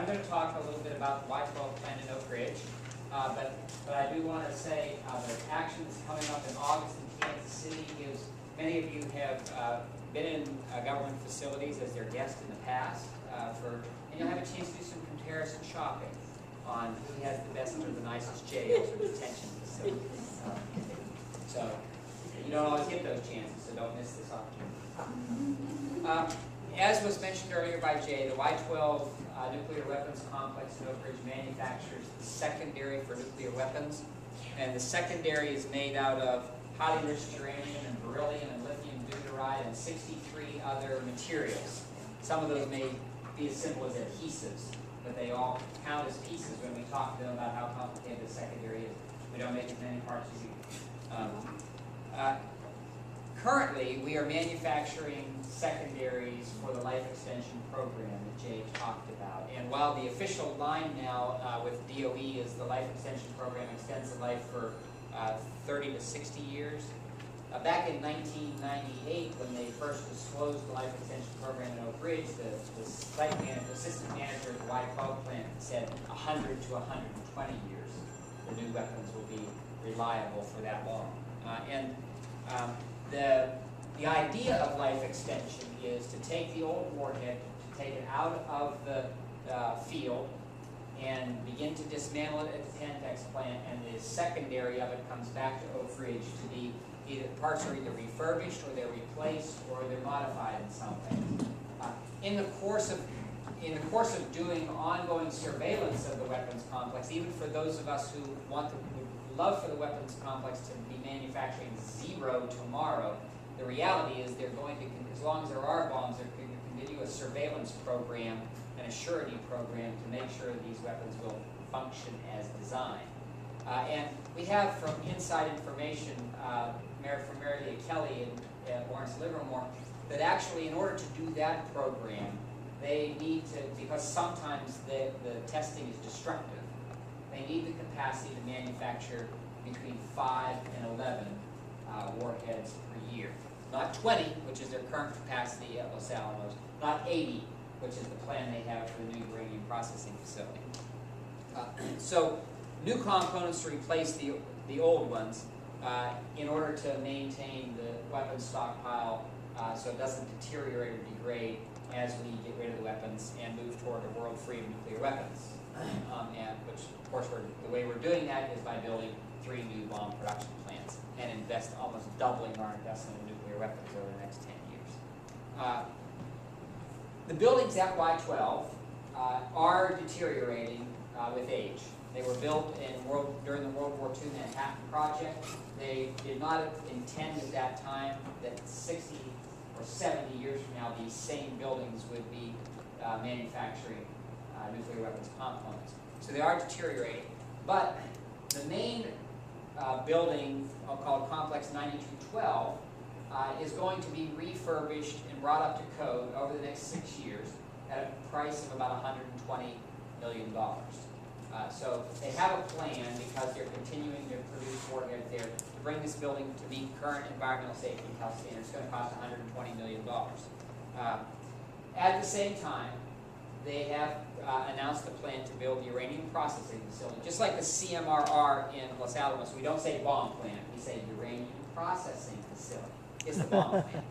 going to talk a little bit about the Y-12 plant in Oak Ridge, but I do want to say the actions coming up in August in Kansas City gives, many of you have been in government facilities as their guest in the past, and you'll have a chance to do some comparison shopping on who has the best or the nicest jails or detention facilities. So you don't always get those chances, so don't miss this opportunity. As was mentioned earlier by Jay, the Y-12 nuclear weapons complex in Oak Ridge manufactures the secondary for nuclear weapons, and the secondary is made out of highly enriched uranium and beryllium and lithium deuteride and 63 other materials. Some of those may be as simple as adhesives, but they all count as pieces when we talk to them about how complicated the secondary is. We don't make as many parts as you. Currently, we are manufacturing secondaries for the life extension program that Jay talked about. And while the official line now with DOE is the life extension program extends the life for 30 to 60 years, back in 1998, when they first disclosed the life extension program in Oak Ridge, the site manager, assistant manager of the Y-12 plant said 100 to 120 years the new weapons will be reliable for that long. The idea of life extension is to take the old warhead, to take it out of the field and begin to dismantle it at the Tenn plant, and the secondary of it comes back to Oak Ridge to be either parts are either refurbished or they're replaced or they're modified in some way. In the course of doing ongoing surveillance of the weapons complex, even for those of us who would love for the weapons complex to be manufacturing zero tomorrow, the reality is they're going to, as long as there are bombs, they're going to continue a surveillance program and a surety program to make sure these weapons will function as designed. And we have from inside information from Maryville College and Lawrence Livermore that actually in order to do that program, they need to, because sometimes the testing is destructive, they need the capacity to manufacture between 5 and 11 warheads per year. Not 20, which is their current capacity at Los Alamos, not 80, which is the plan they have for the new uranium processing facility. So new components to replace the old ones in order to maintain the weapons stockpile so it doesn't deteriorate or degrade as we get rid of the weapons and move toward a world free of nuclear weapons. And which, of course, the way we're doing that is by building 3 new bomb production plants and almost doubling our investment in nuclear weapons over the next 10 years. The buildings at Y-12 are deteriorating with age. They were built during the World War II Manhattan Project. They did not intend at that time that 60 or 70 years from now these same buildings would be manufacturing nuclear weapons components. So they are deteriorating. But the main building, called Complex 9212, is going to be refurbished and brought up to code over the next 6 years at a price of about $120 million. So they have a plan, because they're continuing to produce warheads there, to bring this building to meet current environmental safety and health standards. It's going to cost $120 million. At the same time, they have announced the plan to build the uranium processing facility. Just like the CMRR in Los Alamos, we don't say bomb plant, we say uranium processing facility. It's the bomb plant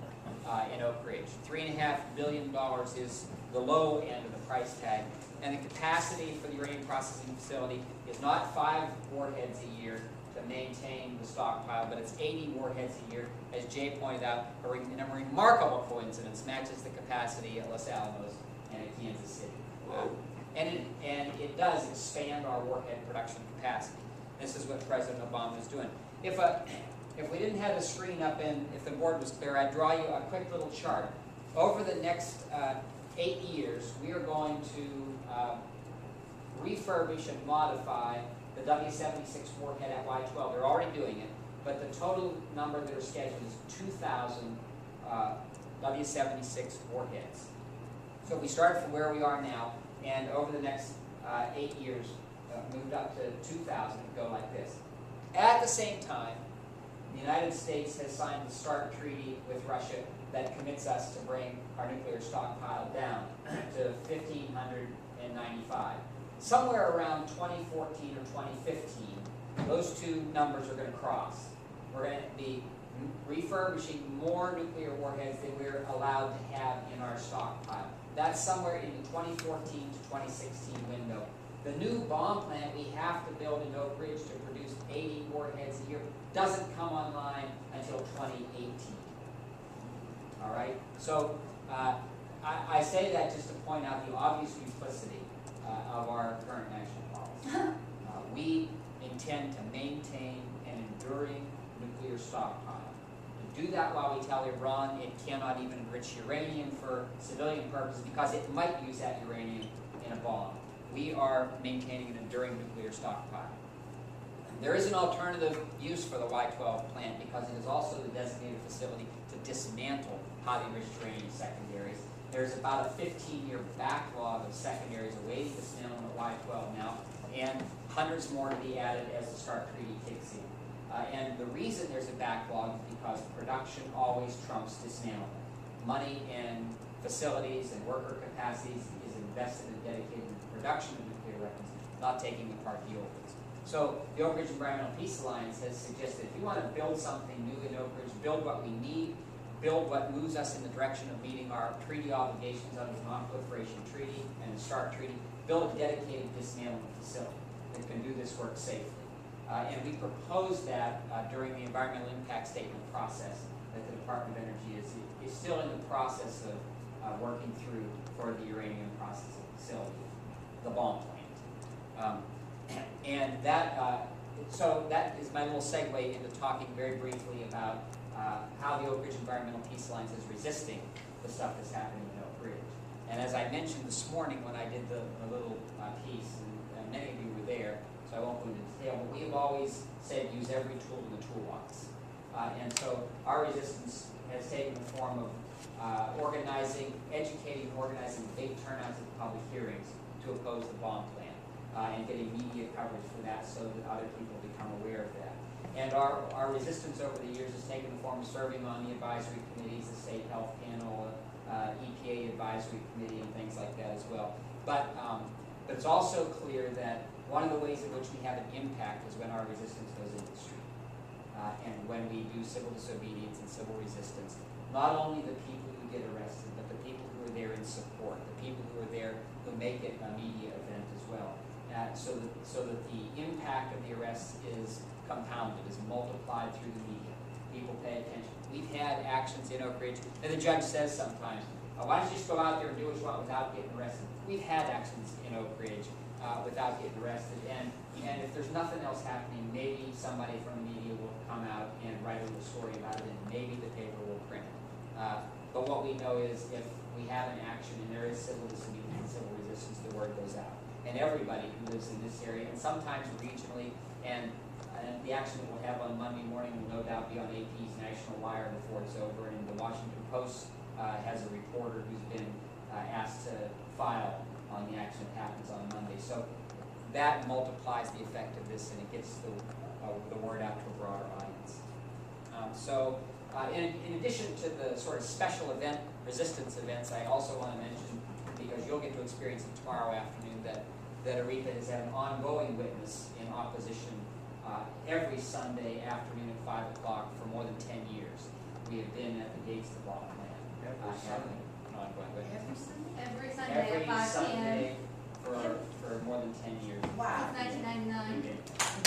in Oak Ridge. $3.5 billion is the low end of the price tag. And the capacity for the uranium processing facility is not 5 warheads a year to maintain the stockpile, but it's 80 warheads a year. As Jay pointed out, in a remarkable coincidence, matches the capacity at Los Alamos and at Kansas City. And it does expand our warhead production capacity. This is what President Obama is doing. If we didn't have the screen up and if the board was clear, I'd draw you a quick little chart. Over the next 8 years, we are going to refurbish and modify the W-76 warhead at Y-12. They're already doing it, but the total number that are scheduled is 2,000 W-76 warheads. So we started from where we are now, and over the next 8 years, moved up to 2,000 and go like this. At the same time, the United States has signed the START treaty with Russia that commits us to bring our nuclear stockpile down to 1,500 and 95. Somewhere around 2014 or 2015, those two numbers are going to cross. We're going to be refurbishing more nuclear warheads than we're allowed to have in our stockpile. That's somewhere in the 2014 to 2016 window. The new bomb plant we have to build in Oak Ridge to produce 80 warheads a year doesn't come online until 2018. All right? So I say that just to point out the obvious duplicity of our current national policy. We intend to maintain an enduring nuclear stockpile. To do that while we tell Iran it cannot even enrich uranium for civilian purposes because it might use that uranium in a bomb. We are maintaining an enduring nuclear stockpile. There is an alternative use for the Y-12 plant because it is also the designated facility to dismantle highly enriched uranium secondaries. There's about a 15-year backlog of secondaries awaiting dismantling at Y-12 now, and hundreds more to be added as the START treaty kicks in. And the reason there's a backlog is because production always trumps dismantling. Money and facilities and worker capacities is invested and dedicated in the production of nuclear weapons, not taking apart the old ones. So the Oak Ridge Environmental Peace Alliance has suggested if you want to build something new in Oak Ridge, build what we need, build what moves us in the direction of meeting our treaty obligations under the Non-Proliferation Treaty and the START Treaty, build a dedicated dismantling facility that can do this work safely. And we proposed that during the environmental impact statement process that the Department of Energy is still in the process of working through for the uranium processing facility, the bomb plant. And that, so that is my little segue into talking very briefly about how the Oak Ridge Environmental Peace Alliance is resisting the stuff that's happening in Oak Ridge. And as I mentioned this morning when I did the little piece, and many of you were there, so I won't go into detail, but we have always said use every tool in the toolbox. And so our resistance has taken the form of organizing, educating, organizing big turnouts at public hearings to oppose the bomb plant and getting media coverage for that so that other people become aware of that. And our resistance over the years has taken the form of serving on the advisory committees, the State Health Panel, EPA Advisory Committee, and things like that as well. But it's also clear that one of the ways in which we have an impact is when our resistance goes into the street. And when we do civil disobedience and civil resistance, not only the people who get arrested, but the people who are there in support, the people who are there who make it a media event as well. So that the impact of the arrest is compounded, is multiplied through the media. People pay attention. We've had actions in Oak Ridge, and the judge says sometimes, why don't you just go out there and do what you want without getting arrested? We've had actions in Oak Ridge without getting arrested, and if there's nothing else happening, maybe somebody from the media will come out and write a little story about it, and maybe the paper will print it. But what we know is if we have an action and there is civil disobedience and civil resistance, the word goes out. And everybody who lives in this area, and sometimes regionally, and the action that we'll have on Monday morning will no doubt be on AP's National Wire before it's over, and the Washington Post has a reporter who's been asked to file on the action that happens on Monday. So that multiplies the effect of this, and it gets the word out to a broader audience. In addition to the sort of special event, resistance events, I also want to mention, because you'll get to experience it tomorrow afternoon, that Aretha has had an ongoing witness in opposition every Sunday afternoon at 5 o'clock for more than 10 years. We have been at the gates of the bomb plant. Having an ongoing witness. Every Sunday at 5 p.m.